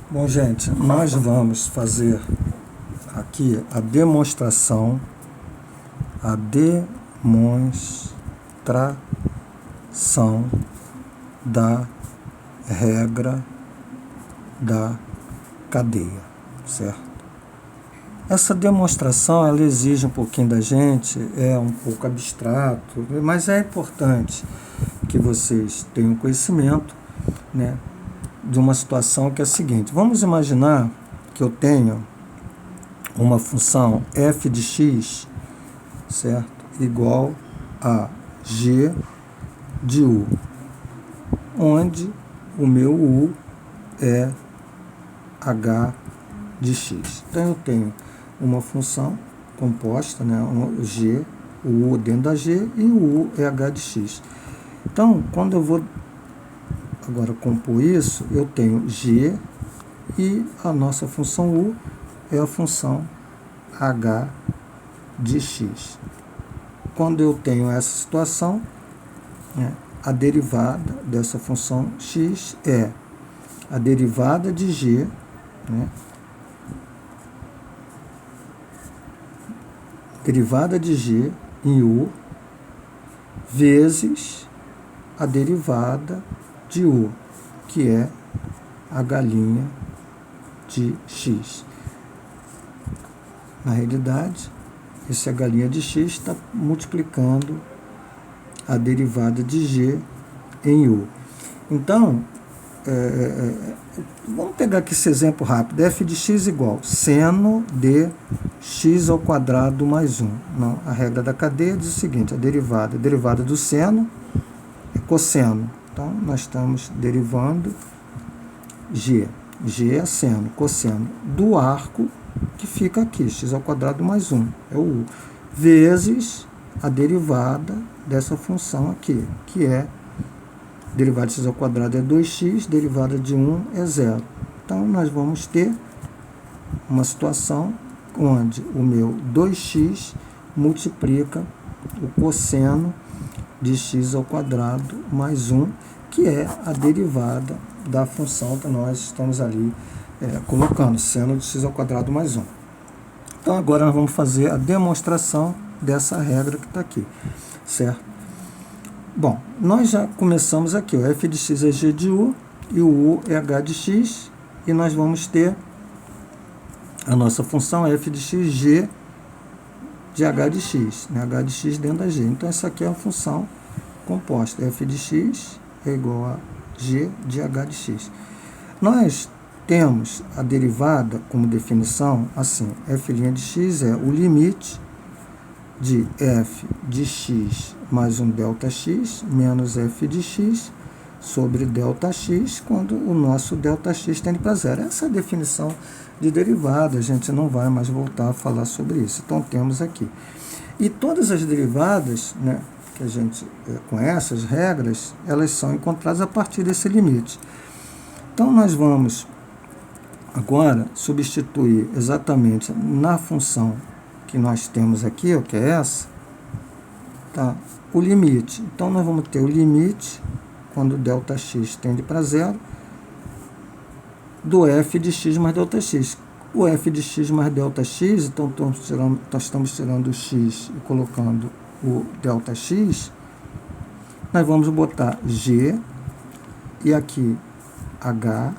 Bom, gente, nós vamos fazer aqui a demonstração da regra da cadeia, certo? Essa demonstração, ela exige um pouquinho da gente, é um pouco abstrato, mas é importante que vocês tenham conhecimento, né, de uma situação que é a seguinte. Vamos imaginar que eu tenho uma função f de x, certo, igual a g de u, onde o meu u é h de x. Então eu tenho uma função composta, né, g, o u dentro da g e o u é h de x. Então, quando eu vou agora compor isso, eu tenho g e a nossa função u é a função h de x. Quando eu tenho essa situação, né, a derivada dessa função x é a derivada de g, né, derivada de g em u vezes a derivada de u, que é a galinha de x. Na realidade, essa galinha de x está multiplicando a derivada de g em u. Então, vamos pegar aqui esse exemplo rápido. F de x igual seno de x ao quadrado mais 1. Não, a regra da cadeia diz o seguinte: a derivada do seno é cosseno. Então, nós estamos derivando g. G é seno, cosseno do arco que fica aqui, x ao quadrado mais 1, é o u, vezes a derivada dessa função aqui, que é derivada de x ao quadrado é 2x, derivada de 1 é 0. Então, nós vamos ter uma situação onde o meu 2x multiplica o cosseno de x ao quadrado mais 1, que é a derivada da função que nós estamos ali colocando, seno de x ao quadrado mais 1. Então, agora nós vamos fazer a demonstração dessa regra que está aqui, certo? Bom, nós já começamos aqui, o f de x é g de u e o u é h de x, e nós vamos ter a nossa função f de x, g de h de x, né? H de x dentro da g. Então, essa aqui é a função composta, f de x é igual a g de h de x. Nós temos a derivada como definição assim: f' de x é o limite de f de x mais um ΔX menos f de x sobre ΔX, quando o nosso ΔX tende para zero. Essa é a definição de derivada, a gente não vai mais voltar a falar sobre isso. Então, temos aqui. E todas as derivadas, né, que a gente conhece, as regras, elas são encontradas a partir desse limite. Então, nós vamos agora substituir exatamente na função que nós temos aqui, ó, que é essa, tá, o limite. Então, nós vamos ter o limite, quando ΔX tende para zero, do f de x mais ΔX. O f de x mais ΔX, então nós estamos tirando o x e colocando o ΔX, nós vamos botar g, e aqui h,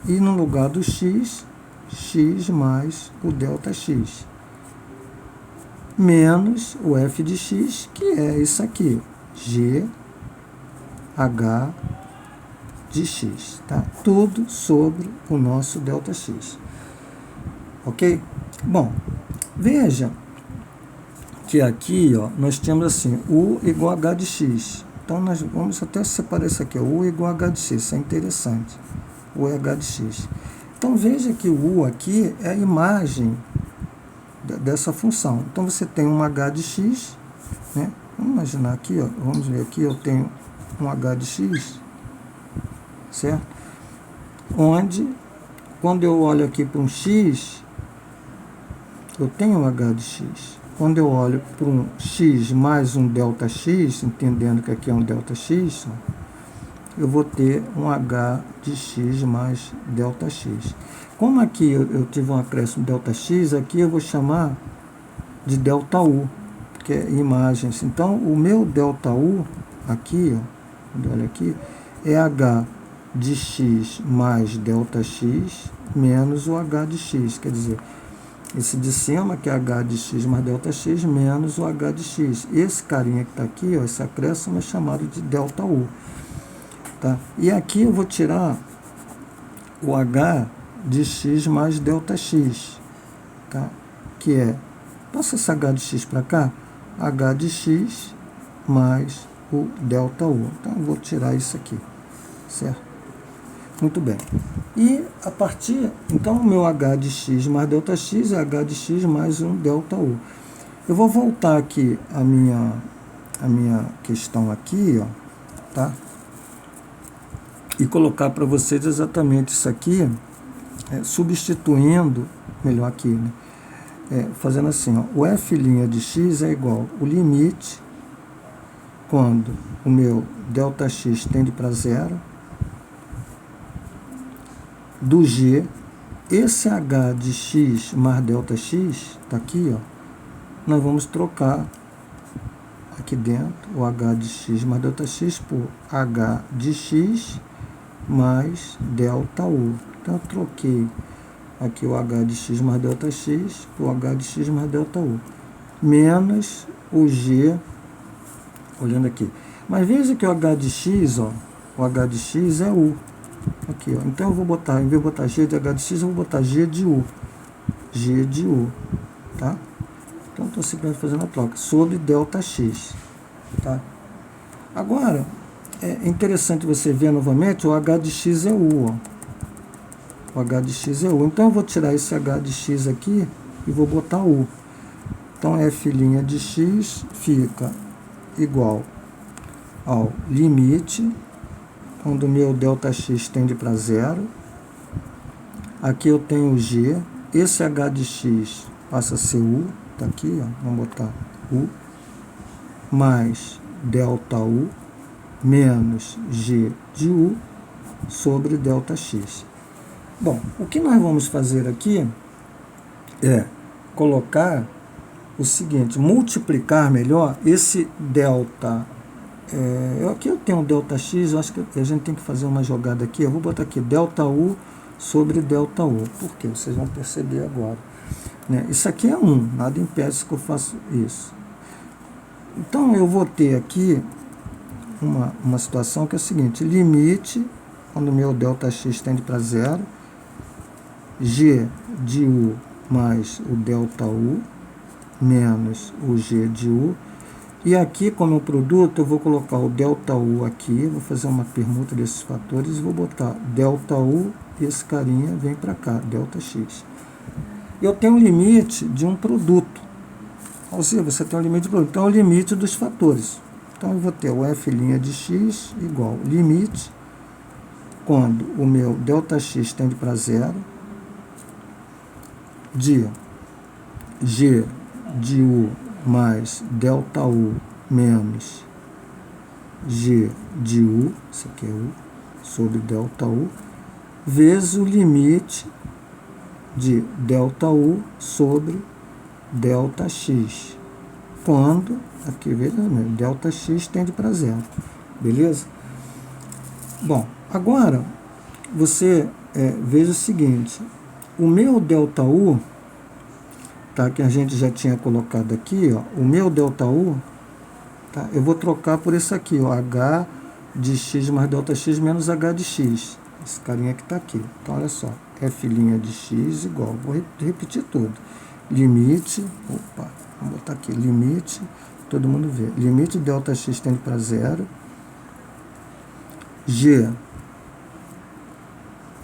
e no lugar do x, x mais o ΔX, menos o f de x, que é isso aqui, g, h de x, tá? Tudo sobre o nosso ΔX. Ok? Bom, veja que aqui, ó, nós temos assim, u igual a h de x. Então, nós vamos até separar isso aqui, ó, u igual a h de x, isso é interessante. U é h de x. Então, veja que o u aqui é a imagem dessa função. Então, você tem um h de x, né? Vamos imaginar aqui, ó, vamos ver aqui, eu tenho um h de x, certo? Onde, quando eu olho aqui para um x, eu tenho um h de x. Quando eu olho para um x mais um ΔX, entendendo que aqui é um ΔX, eu vou ter um H de x mais ΔX. Como aqui eu tive um acréscimo ΔX, aqui eu vou chamar de ΔU, que é imagens. Então, o meu ΔU, aqui, ó, olha aqui, é H de x mais ΔX menos o H de x, quer dizer, esse de cima, que é H de x mais ΔX, menos o H de x. Esse carinha que está aqui, ó, esse acréscimo é chamado de ΔU. Tá? E aqui eu vou tirar o H de x mais ΔX, tá? Que é, passa esse H de x para cá, H de x mais o ΔU. Então, eu vou tirar isso aqui, certo? Muito bem. E a partir, então, o meu H de x mais ΔX é H de x mais um ΔU. Eu vou voltar aqui a minha questão aqui, ó, tá? E colocar para vocês exatamente isso aqui, substituindo, melhor aqui, né? Fazendo assim, ó, o f' de x é igual o limite, quando o meu ΔX tende para zero, do g, esse H de x mais ΔX, está aqui, ó, nós vamos trocar aqui dentro o H de x mais ΔX por H de x mais ΔU. Então, eu troquei aqui o H de x mais ΔX por H de x mais ΔU, menos o G, olhando aqui. Mas veja que o H de x, ó, o H de x é U. Aqui, ó. Então, eu vou botar, em vez de botar G de H de x, eu vou botar G de U. G de U, tá? Então, estou simplesmente fazendo a troca sobre ΔX, tá? Agora, é interessante você ver novamente, o H de x é U, ó. O H de x é U. Então, eu vou tirar esse H de x aqui e vou botar U. Então, f' de x fica igual ao limite, quando o meu ΔX tende para zero. Aqui eu tenho o G. Esse H de x passa a ser U. Está aqui, ó, vamos botar U. Mais ΔU menos G de U sobre ΔX. Bom, o que nós vamos fazer aqui é colocar o seguinte, multiplicar melhor esse delta. Aqui eu tenho um ΔX, eu acho que a gente tem que fazer uma jogada aqui. Eu vou botar aqui ΔU sobre ΔU. Por quê? Vocês vão perceber agora. Né? Isso aqui é 1, nada impede que eu faça isso. Então, eu vou ter aqui uma situação que é o seguinte, limite, quando o meu ΔX tende para zero, G de U mais o ΔU, menos o G de U. E aqui, como o produto, eu vou colocar o ΔU aqui, vou fazer uma permuta desses fatores e vou botar ΔU e esse carinha vem para cá, ΔX. Eu tenho um limite de um produto. Ou seja, você tem um limite de produto. Então, é o limite dos fatores. Então, eu vou ter o f' de x igual limite, quando o meu ΔX tende para zero, de G de U mais ΔU menos G de U, isso aqui é U, sobre ΔU, vezes o limite de ΔU sobre ΔX, quando, aqui veja, ΔX tende para zero, beleza? Bom, agora, você veja o seguinte, o meu ΔU, tá, que a gente já tinha colocado aqui, ó, o meu ΔU, tá, eu vou trocar por esse aqui, ó, H de x mais ΔX menos H de x. Esse carinha que está aqui. Então, olha só, f' de x igual, vou repetir tudo. Limite, vamos botar aqui, limite, todo mundo vê, limite ΔX tende para zero, G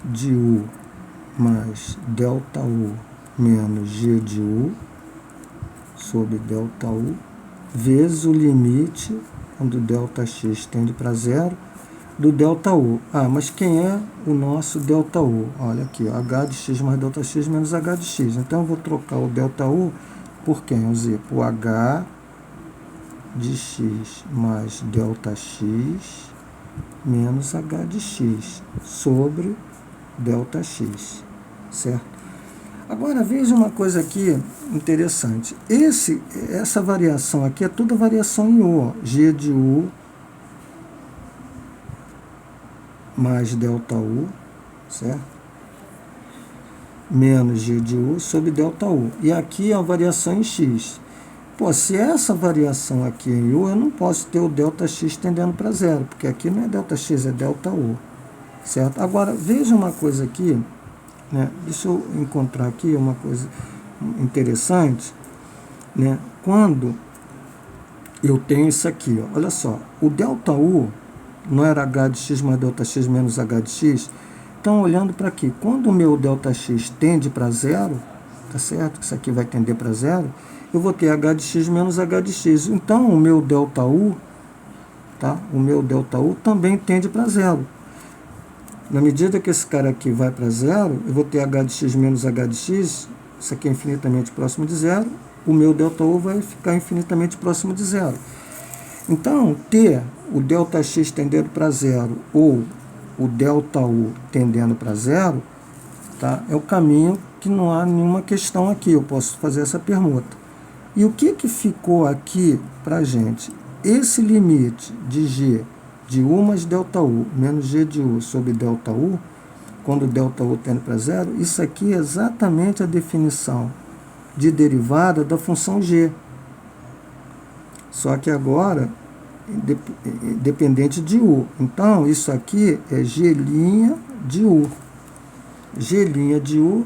de U mais ΔU menos G de U sobre ΔU, vezes o limite, quando ΔX tende para zero, do ΔU. Mas quem é o nosso ΔU? Olha aqui, ó, H de x mais ΔX menos H de x. Então, eu vou trocar o ΔU por quem? Vamos dizer, por H de x mais ΔX menos h de x sobre ΔX, certo? Agora veja uma coisa aqui interessante. Essa variação aqui é toda variação em U, ó. G de U mais ΔU, certo? Menos G de U sobre ΔU. E aqui é a variação em X. Pô, se essa variação aqui é em U, eu não posso ter o ΔX tendendo para zero, porque aqui não é ΔX, é ΔU, certo? Agora, veja uma coisa aqui, né? Deixa eu encontrar aqui uma coisa interessante, né? Quando eu tenho isso aqui, ó, olha só, o ΔU não era h de x mais ΔX menos h de x. Então, olhando para aqui, quando o meu ΔX tende para zero, tá certo? Isso aqui vai tender para zero, eu vou ter h de x menos h de x. Então, o meu ΔU, tá? O meu ΔU também tende para zero. Na medida que esse cara aqui vai para zero, eu vou ter h de x menos h de x, isso aqui é infinitamente próximo de zero, o meu ΔU vai ficar infinitamente próximo de zero. Então, ter o ΔX tendendo para zero ou o ΔU tendendo para zero, tá? É o caminho que não há nenhuma questão aqui, eu posso fazer essa permuta. E o que ficou aqui para a gente? Esse limite de G de U mais ΔU menos G de U sobre ΔU, quando o ΔU tende para zero, isso aqui é exatamente a definição de derivada da função G. Só que agora, dependente de U. Então, isso aqui é G' de U. G' de U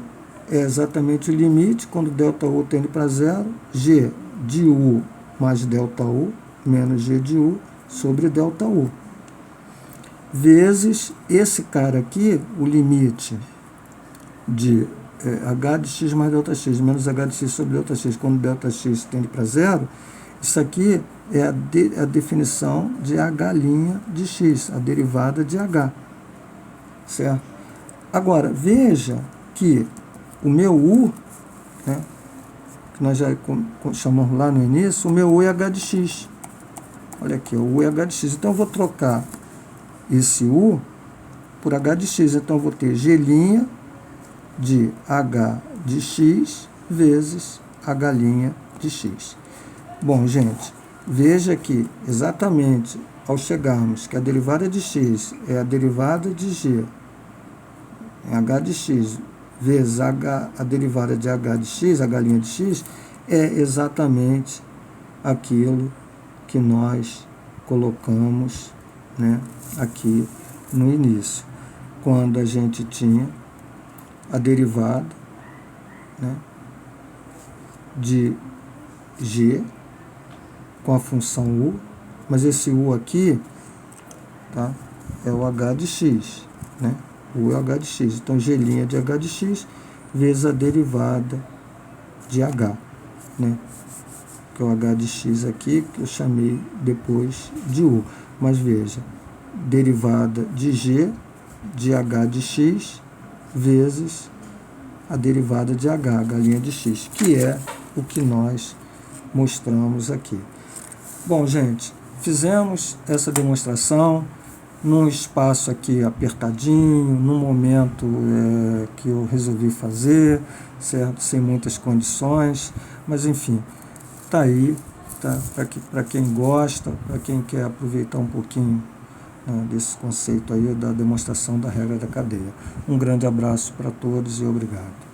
é exatamente o limite, quando ΔU tende para zero, G de U mais ΔU menos G de U sobre ΔU. Vezes esse cara aqui, o limite de h de x mais ΔX menos h de x sobre ΔX, quando ΔX tende para zero, isso aqui é a definição de h' de x, a derivada de h, certo? Agora, veja que o meu u, né, que nós já chamamos lá no início, o meu u é h de x. Olha aqui, o u é h de x. Então, eu vou trocar esse u por h de x. Então, eu vou ter g' de h de x vezes h' de x. Bom, gente, veja que exatamente ao chegarmos que a derivada de x é a derivada de g em h de x vezes a derivada de h de x, h' de x, é exatamente aquilo que nós colocamos, né, aqui no início, quando a gente tinha a derivada, né, de g com a função u, mas esse u aqui, tá, é o h de x, né? U é h de x. Então, g' de h de x vezes a derivada de h, né? Que é o h de x aqui, que eu chamei depois de u. Mas veja, derivada de g de h de x vezes a derivada de h, h' de x, que é o que nós mostramos aqui. Bom, gente, fizemos essa demonstração num espaço aqui apertadinho, num momento que eu resolvi fazer, certo? Sem muitas condições, mas enfim, tá aí, tá? Para quem gosta, para quem quer aproveitar um pouquinho, né, desse conceito aí da demonstração da regra da cadeia. Um grande abraço para todos e obrigado.